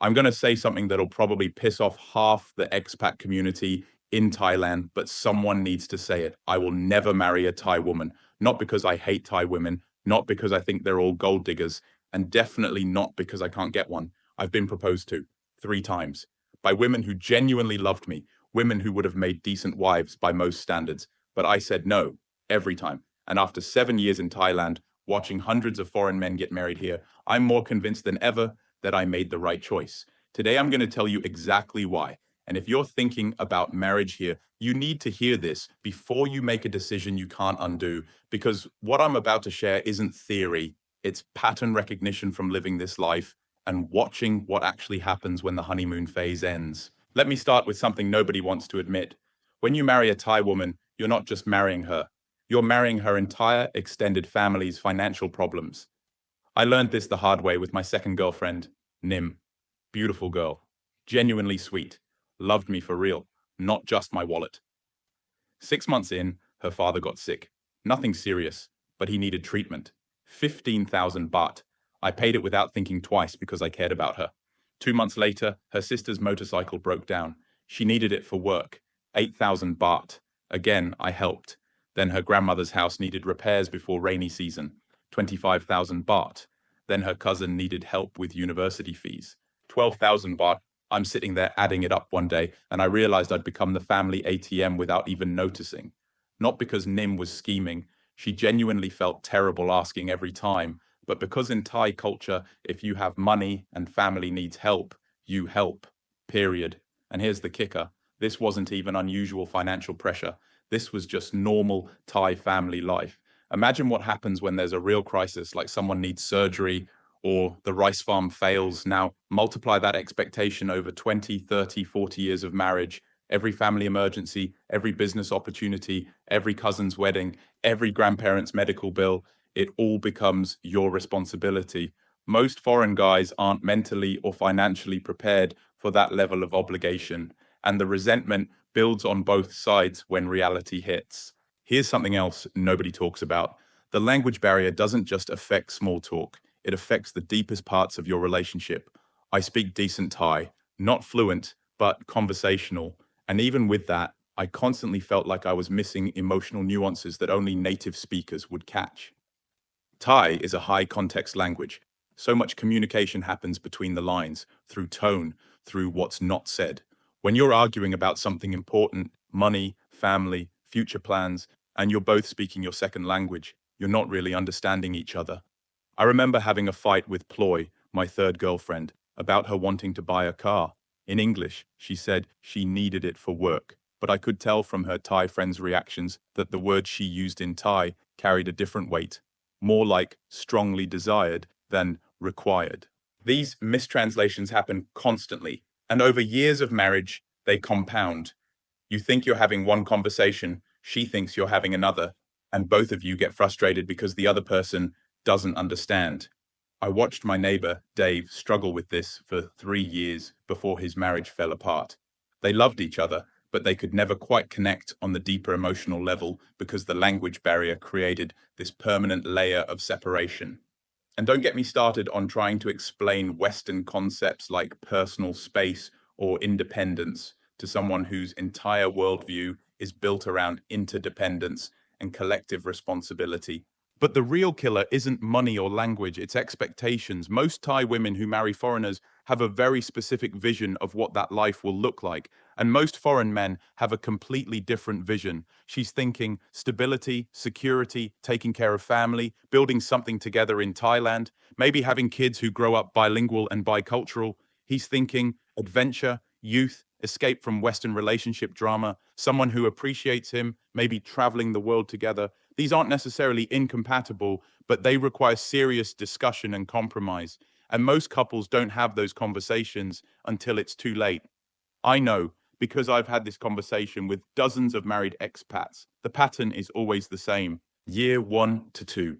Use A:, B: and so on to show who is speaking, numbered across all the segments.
A: I'm going to say something that'll probably piss off half the expat community in Thailand, but someone needs to say it. I will never marry a Thai woman, not because I hate Thai women, not because I think they're all gold diggers, and definitely not because I can't get one. I've been proposed to 3 times by women who genuinely loved me, women who would have made decent wives by most standards, but I said no every time. And after 7 years in Thailand, watching hundreds of foreign men get married here, I'm more convinced than ever that I made the right choice. Today, I'm going to tell you exactly why. And if you're thinking about marriage here, you need to hear this before you make a decision you can't undo, because what I'm about to share isn't theory, it's pattern recognition from living this life and watching what actually happens when the honeymoon phase ends. Let me start with something nobody wants to admit. When you marry a Thai woman, you're not just marrying her, you're marrying her entire extended family's financial problems. I learned this the hard way with my second girlfriend, Nim. Beautiful girl, genuinely sweet, loved me for real, not just my wallet. 6 months in, her father got sick. Nothing serious, but he needed treatment. 15,000 baht. I paid it without thinking twice because I cared about her. 2 months later, her sister's motorcycle broke down. She needed it for work. 8,000 baht. Again, I helped. Then her grandmother's house needed repairs before rainy season. 25,000 baht. Then her cousin needed help with university fees. 12,000 baht. I'm sitting there adding it up one day, and I realized I'd become the family ATM without even noticing. Not because Nim was scheming, she genuinely felt terrible asking every time, but because in Thai culture, if you have money and family needs help, you help. Period. And here's the kicker. This wasn't even unusual financial pressure. This was just normal Thai family life. Imagine what happens when there's a real crisis, like someone needs surgery or the rice farm fails. Now, multiply that expectation over 20, 30, 40 years of marriage, every family emergency, every business opportunity, every cousin's wedding, every grandparent's medical bill. It all becomes your responsibility. Most foreign guys aren't mentally or financially prepared for that level of obligation, and the resentment builds on both sides when reality hits. Here's something else nobody talks about. The language barrier doesn't just affect small talk. It affects the deepest parts of your relationship. I speak decent Thai, not fluent, but conversational. And even with that, I constantly felt like I was missing emotional nuances that only native speakers would catch. Thai is a high context language. So much communication happens between the lines, through tone, through what's not said. When you're arguing about something important, money, family, future plans, and you're both speaking your second language, you're not really understanding each other. I remember having a fight with Ploy, my third girlfriend, about her wanting to buy a car. In English, she said she needed it for work, but I could tell from her Thai friends' reactions that the word she used in Thai carried a different weight, more like strongly desired than required. These mistranslations happen constantly, and over years of marriage, they compound. You think you're having one conversation, she thinks you're having another, and both of you get frustrated because the other person doesn't understand. I watched my neighbor, Dave, struggle with this for 3 years before his marriage fell apart. They loved each other, but they could never quite connect on the deeper emotional level because the language barrier created this permanent layer of separation. And don't get me started on trying to explain Western concepts like personal space or independence to someone whose entire worldview is built around interdependence and collective responsibility. But the real killer isn't money or language, it's expectations. Most Thai women who marry foreigners have a very specific vision of what that life will look like. And most foreign men have a completely different vision. She's thinking stability, security, taking care of family, building something together in Thailand, maybe having kids who grow up bilingual and bicultural. He's thinking adventure, youth, escape from Western relationship drama, someone who appreciates him, maybe traveling the world together. These aren't necessarily incompatible, but they require serious discussion and compromise. And most couples don't have those conversations until it's too late. I know because I've had this conversation with dozens of married expats. The pattern is always the same. Year 1 to 2,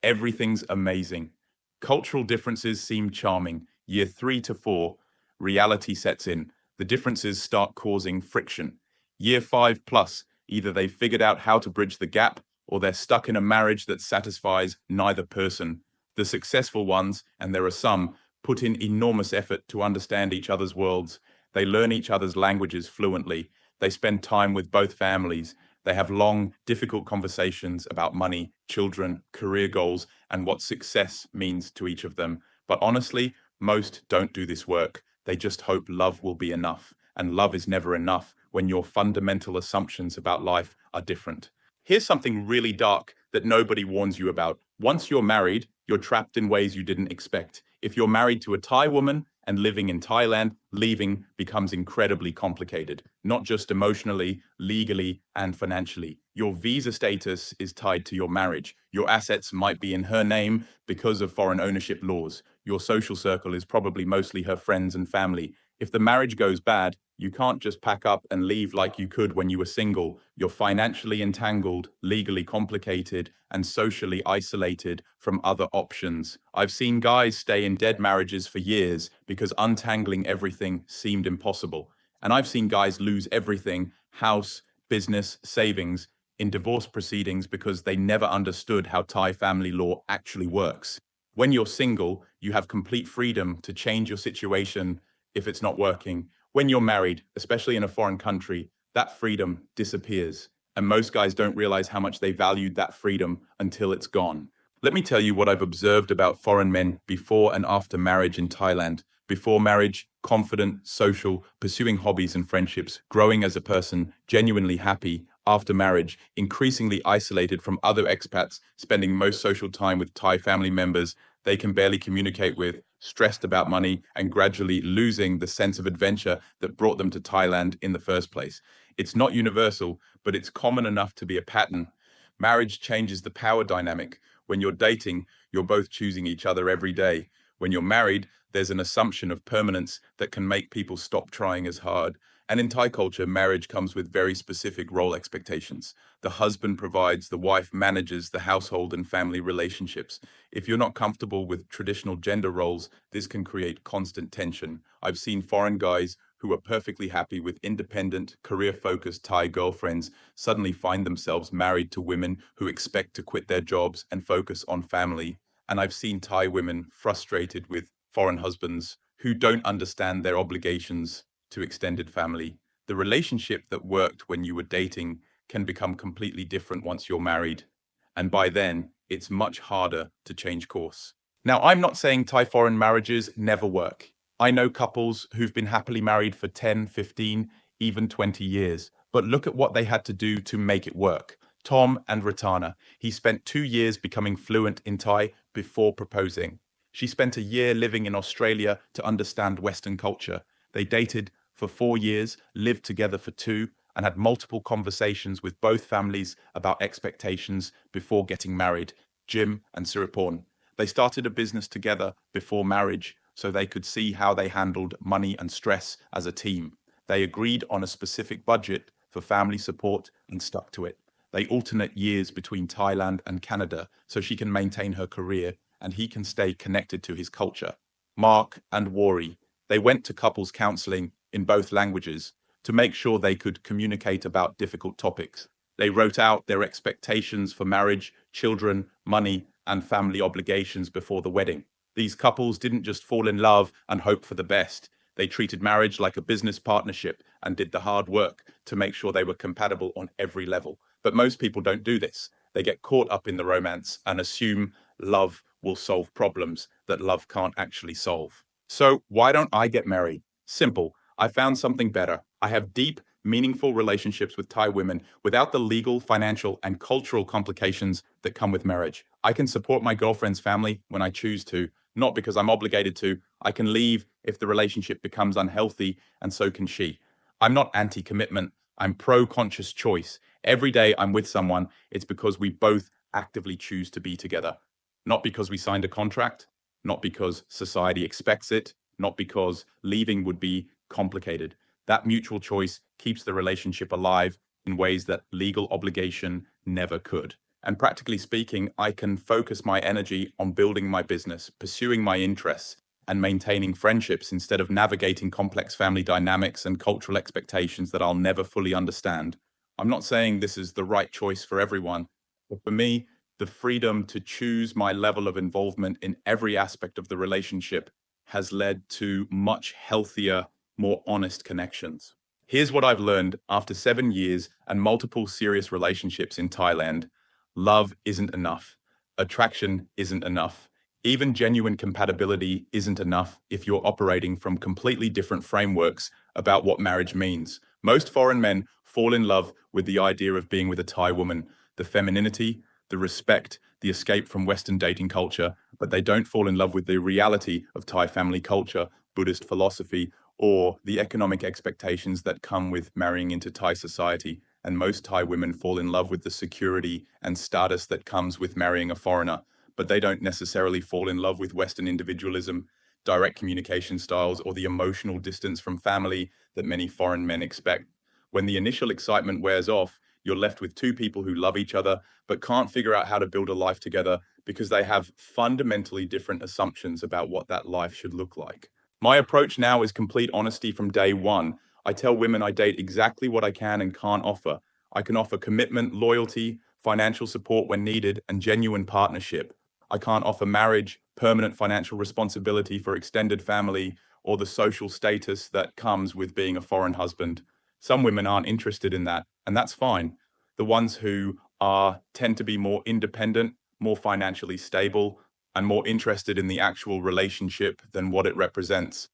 A: everything's amazing. Cultural differences seem charming. Year 3 to 4, reality sets in. The differences start causing friction. Year 5 plus, either they've figured out how to bridge the gap or they're stuck in a marriage that satisfies neither person. The successful ones, and there are some, put in enormous effort to understand each other's worlds. They learn each other's languages fluently. They spend time with both families. They have long, difficult conversations about money, children, career goals, and what success means to each of them. But honestly, most don't do this work. They just hope love will be enough. And love is never enough when your fundamental assumptions about life are different. Here's something really dark that nobody warns you about. Once you're married, you're trapped in ways you didn't expect. If you're married to a Thai woman and living in Thailand, leaving becomes incredibly complicated, not just emotionally, legally, and financially. Your visa status is tied to your marriage. Your assets might be in her name because of foreign ownership laws. Your social circle is probably mostly her friends and family. If the marriage goes bad, you can't just pack up and leave like you could when you were single. You're financially entangled, legally complicated, and socially isolated from other options. I've seen guys stay in dead marriages for years because untangling everything seemed impossible. And I've seen guys lose everything, house, business, savings, in divorce proceedings because they never understood how Thai family law actually works. When you're single, you have complete freedom to change your situation if it's not working. When you're married, especially in a foreign country, that freedom disappears. And most guys don't realize how much they valued that freedom until it's gone. Let me tell you what I've observed about foreign men before and after marriage in Thailand. Before marriage, confident, social, pursuing hobbies and friendships, growing as a person, genuinely happy. After marriage, increasingly isolated from other expats, spending most social time with Thai family members they can barely communicate with, stressed about money, and gradually losing the sense of adventure that brought them to Thailand in the first place. It's not universal, but it's common enough to be a pattern. Marriage changes the power dynamic. When you're dating, you're both choosing each other every day. When you're married, there's an assumption of permanence that can make people stop trying as hard. And in Thai culture, marriage comes with very specific role expectations. The husband provides, the wife manages the household and family relationships. If you're not comfortable with traditional gender roles, this can create constant tension. I've seen foreign guys who are perfectly happy with independent, career-focused Thai girlfriends suddenly find themselves married to women who expect to quit their jobs and focus on family. And I've seen Thai women frustrated with foreign husbands who don't understand their obligations to extended family. The relationship that worked when you were dating can become completely different once you're married. And by then, it's much harder to change course. Now, I'm not saying Thai foreign marriages never work. I know couples who've been happily married for 10, 15, even 20 years. But look at what they had to do to make it work. Tom and Ratana. He spent 2 years becoming fluent in Thai before proposing. She spent a year living in Australia to understand Western culture. They dated for 4 years, lived together for two, and had multiple conversations with both families about expectations before getting married, Jim and Siriporn. They started a business together before marriage so they could see how they handled money and stress as a team. They agreed on a specific budget for family support and stuck to it. They alternate years between Thailand and Canada so she can maintain her career and he can stay connected to his culture. Mark and Wari, they went to couples counseling in both languages to make sure they could communicate about difficult topics. They wrote out their expectations for marriage, children, money, and family obligations before the wedding. These couples didn't just fall in love and hope for the best. They treated marriage like a business partnership and did the hard work to make sure they were compatible on every level. But most people don't do this. They get caught up in the romance and assume love will solve problems that love can't actually solve. So why don't I get married? Simple. I found something better. I have deep, meaningful relationships with Thai women without the legal, financial, and cultural complications that come with marriage. I can support my girlfriend's family when I choose to, not because I'm obligated to. I can leave if the relationship becomes unhealthy, and so can she. I'm not anti-commitment. I'm pro-conscious choice. Every day I'm with someone, it's because we both actively choose to be together. Not because we signed a contract, not because society expects it, not because leaving would be complicated. That mutual choice keeps the relationship alive in ways that legal obligation never could. And practically speaking, I can focus my energy on building my business, pursuing my interests, and maintaining friendships instead of navigating complex family dynamics and cultural expectations that I'll never fully understand. I'm not saying this is the right choice for everyone, but for me, the freedom to choose my level of involvement in every aspect of the relationship has led to much healthier, more honest connections. Here's what I've learned after 7 years and multiple serious relationships in Thailand. Love isn't enough. Attraction isn't enough. Even genuine compatibility isn't enough if you're operating from completely different frameworks about what marriage means. Most foreign men fall in love with the idea of being with a Thai woman, the femininity, the respect, the escape from Western dating culture, but they don't fall in love with the reality of Thai family culture, Buddhist philosophy, or the economic expectations that come with marrying into Thai society. And most Thai women fall in love with the security and status that comes with marrying a foreigner, but they don't necessarily fall in love with Western individualism, direct communication styles, or the emotional distance from family that many foreign men expect. When the initial excitement wears off, you're left with two people who love each other but can't figure out how to build a life together because they have fundamentally different assumptions about what that life should look like. My approach now is complete honesty from day one. I tell women I date exactly what I can and can't offer. I can offer commitment, loyalty, financial support when needed, and genuine partnership. I can't offer marriage, permanent financial responsibility for extended family, or the social status that comes with being a foreign husband. Some women aren't interested in that, and that's fine. The ones who are tend to be more independent, more financially stable, and more interested in the actual relationship than what it represents.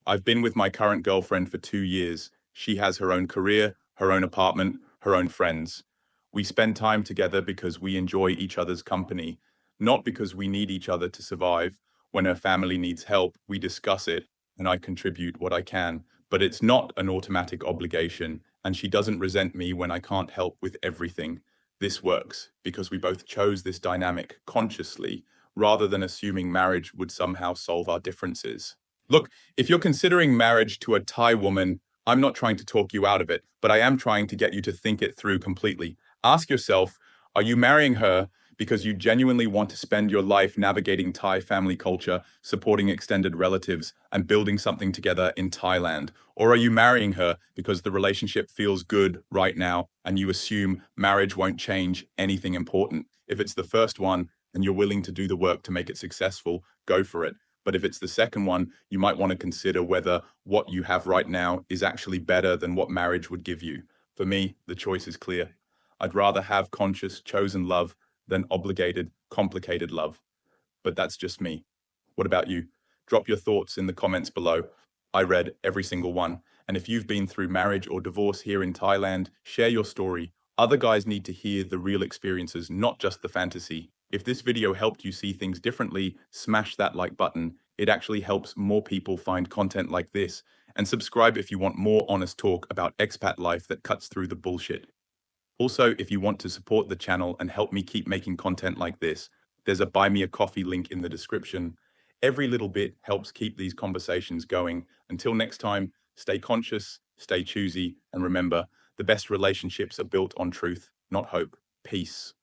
A: I've been with my current girlfriend for 2 years. She has her own career, her own apartment, her own friends. We spend time together because we enjoy each other's company, not because we need each other to survive. When her family needs help, we discuss it and I contribute what I can. But it's not an automatic obligation, and she doesn't resent me when I can't help with everything. This works because we both chose this dynamic consciously rather than assuming marriage would somehow solve our differences. Look, if you're considering marriage to a Thai woman, I'm not trying to talk you out of it, but I am trying to get you to think it through completely. Ask yourself, are you marrying her because you genuinely want to spend your life navigating Thai family culture, supporting extended relatives, and building something together in Thailand? Or are you marrying her because the relationship feels good right now and you assume marriage won't change anything important? If it's the first one and you're willing to do the work to make it successful, go for it. But if it's the second one, you might want to consider whether what you have right now is actually better than what marriage would give you. For me, the choice is clear. I'd rather have conscious, chosen love than obligated, complicated love. But that's just me. What about you? Drop your thoughts in the comments below. I read every single one. And if you've been through marriage or divorce here in Thailand, share your story. Other guys need to hear the real experiences, not just the fantasy. If this video helped you see things differently, smash that like button. It actually helps more people find content like this. And subscribe if you want more honest talk about expat life that cuts through the bullshit. Also, if you want to support the channel and help me keep making content like this, there's a Buy Me a Coffee link in the description. Every little bit helps keep these conversations going. Until next time, stay conscious, stay choosy, and remember, the best relationships are built on truth, not hope. Peace.